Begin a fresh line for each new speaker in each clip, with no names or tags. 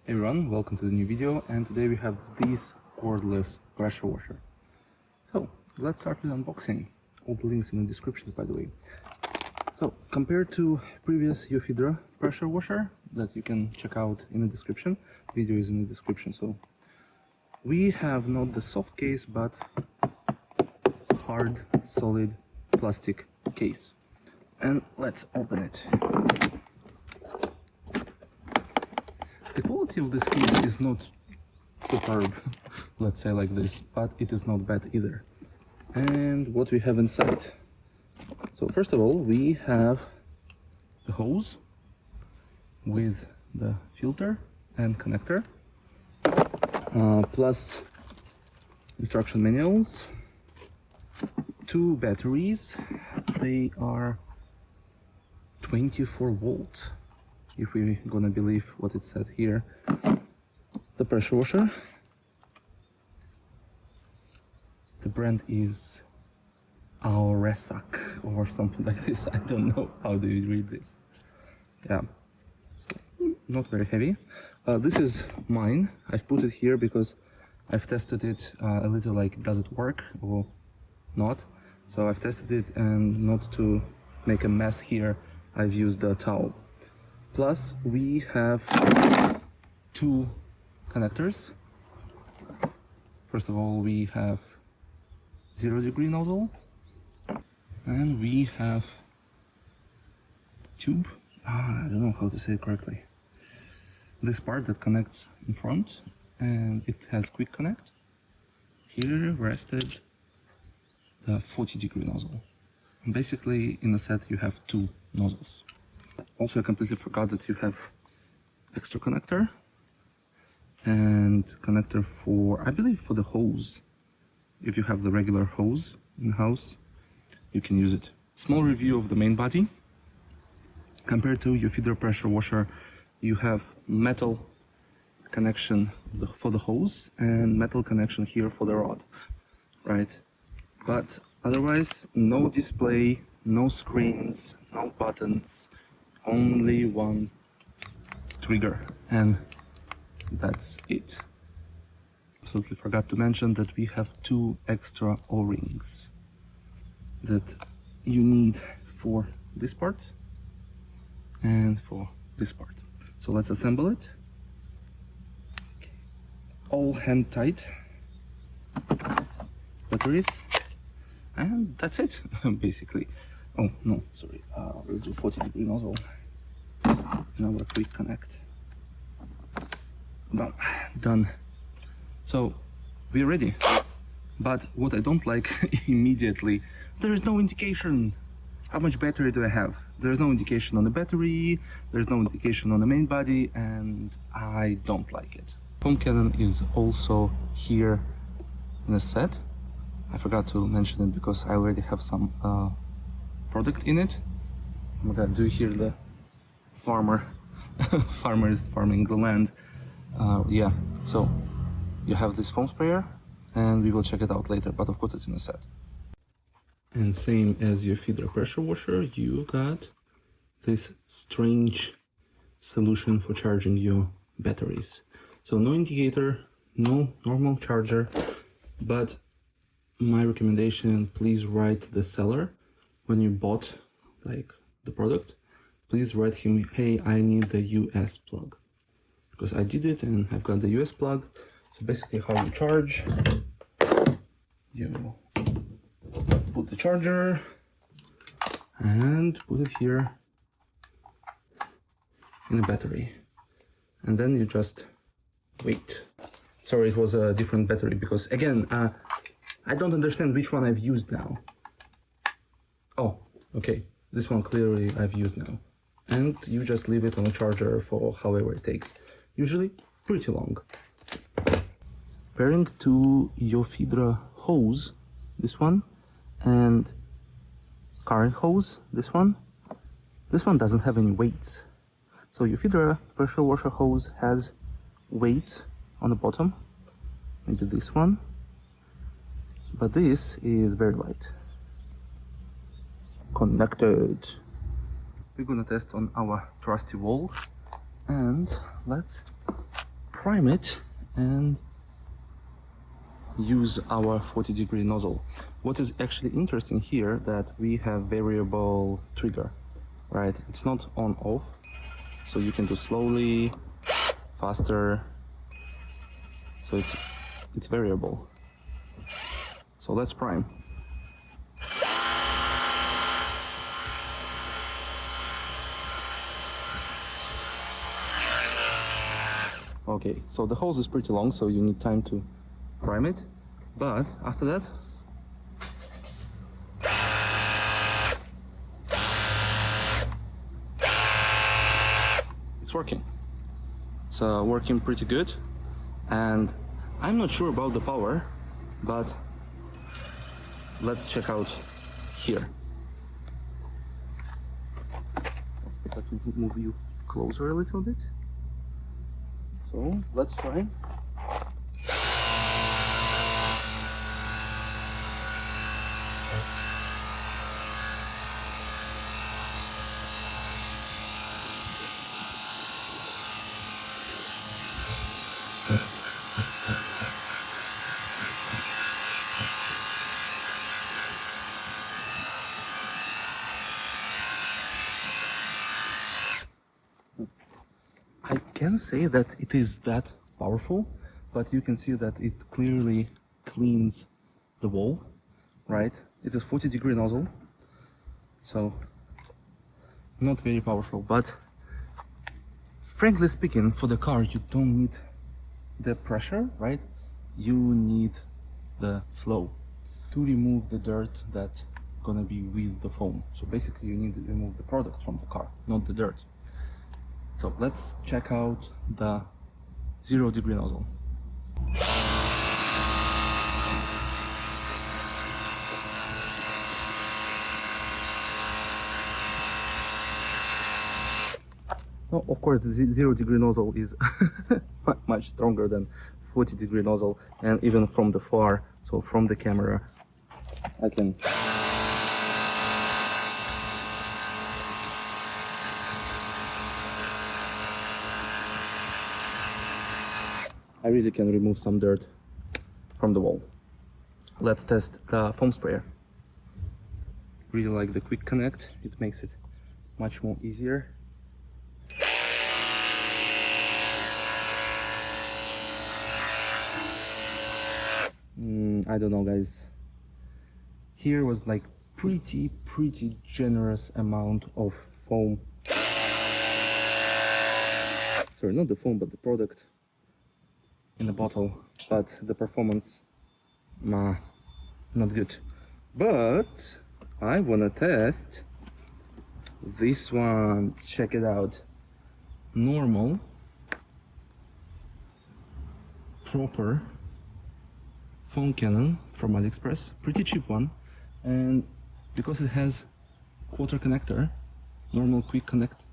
Hey everyone, welcome to the new video, and today we have this cordless pressure washer. So let's start with unboxing. All the links in the description, by the way. So compared to previous yofidra pressure washer that you can check out in the description, video is in the description. So we have not the soft case but hard solid plastic case, and let's open it. The quality of this case is not superb, let's say like this, but it is not bad either. And what we have inside. So first of all, we have the hose with the filter and connector, plus instruction manuals, 2 batteries. They are 24 volt. If we're gonna believe what it said here. The pressure washer. The brand is Aoresac or something like this. I don't know how do you read this. Yeah, so, not very heavy. This is mine. I've put it here because I've tested it a little, like does it work or not. So I've tested it, and not to make a mess here, I've used a towel. Plus we have 2 connectors. First of all, we have 0-degree nozzle, and we have tube. I don't know how to say it correctly. This part that connects in front, and it has quick connect. Here rested the 40-degree nozzle. And basically in the set you have 2 nozzles. Also, I completely forgot that you have extra connector and connector for, I believe, for the hose. If you have the regular hose in the house, you can use it. Small review of the main body. Compared to yofidra pressure washer, you have metal connection for the hose and metal connection here for the rod, right? But otherwise, no display, no screens, no buttons, only one trigger, and that's it. Absolutely forgot to mention that we have 2 extra O-rings that you need for this part and for this part. So let's assemble it. All hand tight batteries, and that's it basically. Oh no, sorry, let's do 40-degree nozzle. Now a quick connect. Done. So we're ready. But what I don't like immediately, there is no indication how much battery do I have. There's no indication on the battery, there's no indication on the main body, and I don't like it. Foam cannon is also here in the set. I forgot to mention it because I already have some product in it. I'm gonna do here the farmer is farming the land. Yeah, so you have this foam sprayer, and we will check it out later, but of course it's in a set. And same as your yofidra pressure washer, you got this strange solution for charging your batteries. So no indicator, no normal charger, but my recommendation, please write the seller when you bought like the product, please write him, hey, I need the US plug, because I did it and I've got the US plug. So basically how you charge, you put the charger and put it here in the battery, and then you just wait. Sorry, it was a different battery because again, I don't understand which one I've used now. Oh, okay, this one clearly I've used now. And you just leave it on a charger for however it takes, usually pretty long. Pairing to yofidra hose, this one, and current hose, this one doesn't have any weights. So yofidra pressure washer hose has weights on the bottom, maybe this one, but this is very light. Connected. We're gonna test on our trusty wall, and let's prime it and use our 40-degree nozzle. What is actually interesting here that we have variable trigger, right? It's not on off, so you can do slowly, faster. So it's variable. So let's prime. Okay, so the hose is pretty long, so you need time to prime it, but after that it's working. It's working pretty good, and I'm not sure about the power, but let's check out here. Let me move you closer a little bit. So let's try. I can't say that it is that powerful, but you can see that it clearly cleans the wall, right? It is 40-degree nozzle, so not very powerful, but frankly speaking, for the car you don't need the pressure, right? You need the flow to remove the dirt that's gonna be with the foam. So basically you need to remove the product from the car, not the dirt. So let's check out the 0-degree nozzle. Well, of course, the 0-degree nozzle is much stronger than 40-degree nozzle, and even from the far, so from the camera, I can. I really can remove some dirt from the wall. Let's test the foam sprayer. Really like the quick connect, it makes it much more easier. I don't know, guys. Here was like pretty generous amount of foam. Sorry, not the foam, but the product in the bottle, but the performance, not good. But I wanna test this one. Check it out. Normal, proper foam cannon from AliExpress, pretty cheap one, and because it has quarter connector, normal quick connect,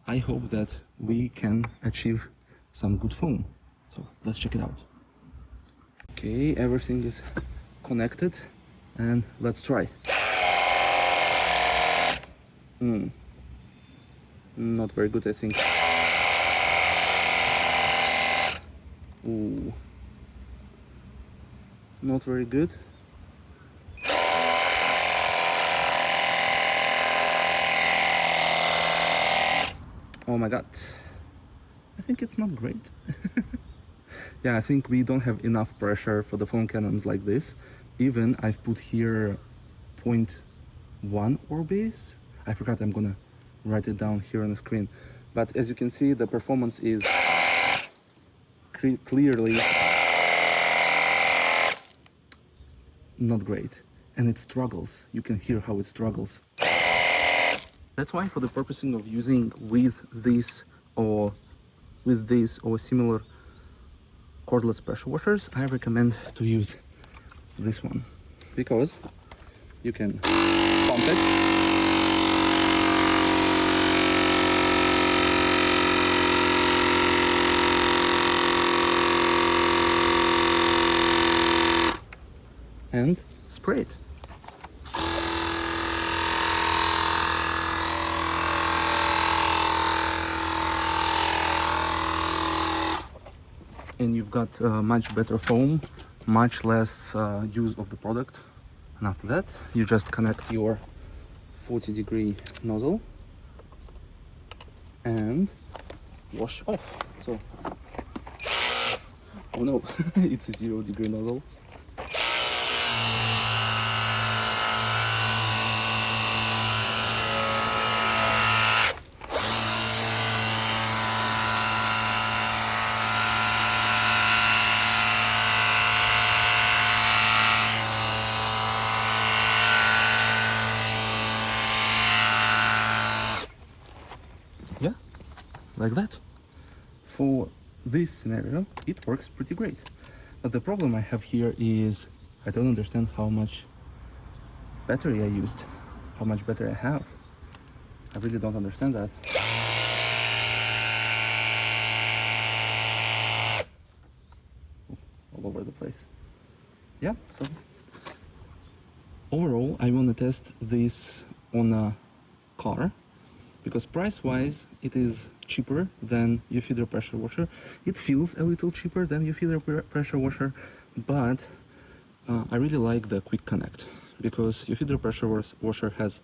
I hope that we can achieve some good foam. So let's check it out. Okay, everything is connected and let's try. Not very good, I think. Ooh. Not very good. Oh my god. I think it's not great. Yeah, I think we don't have enough pressure for the foam cannons like this. Even I've put here 0.1 orbase. I forgot, I'm gonna write it down here on the screen. But as you can see, the performance is clearly not great. And it struggles. You can hear how it struggles. That's why for the purpose of using with this or similar cordless pressure washers, I recommend to use this one, because you can pump it, and spray it. and you've got much better foam, much less use of the product. And after that, you just connect your 40-degree nozzle and wash off. So, oh no, it's a 0-degree nozzle. Yeah, like that. For this scenario, it works pretty great. But the problem I have here is I don't understand how much battery I used, how much battery I have. I really don't understand that. All over the place. Yeah, so overall, I want to test this on a car, because price-wise, it is cheaper than yofidra pressure washer. It feels a little cheaper than yofidra pressure washer, but I really like the quick connect, because yofidra pressure washer has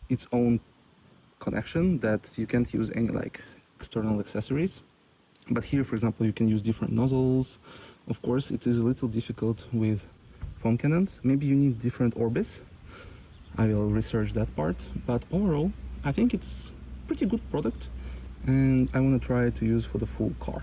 its own connection that you can't use any like external accessories. But here, for example, you can use different nozzles. Of course, it is a little difficult with foam cannons. Maybe you need different orbits. I will research that part, but overall, I think it's pretty good product, and I want to try to use for the full car.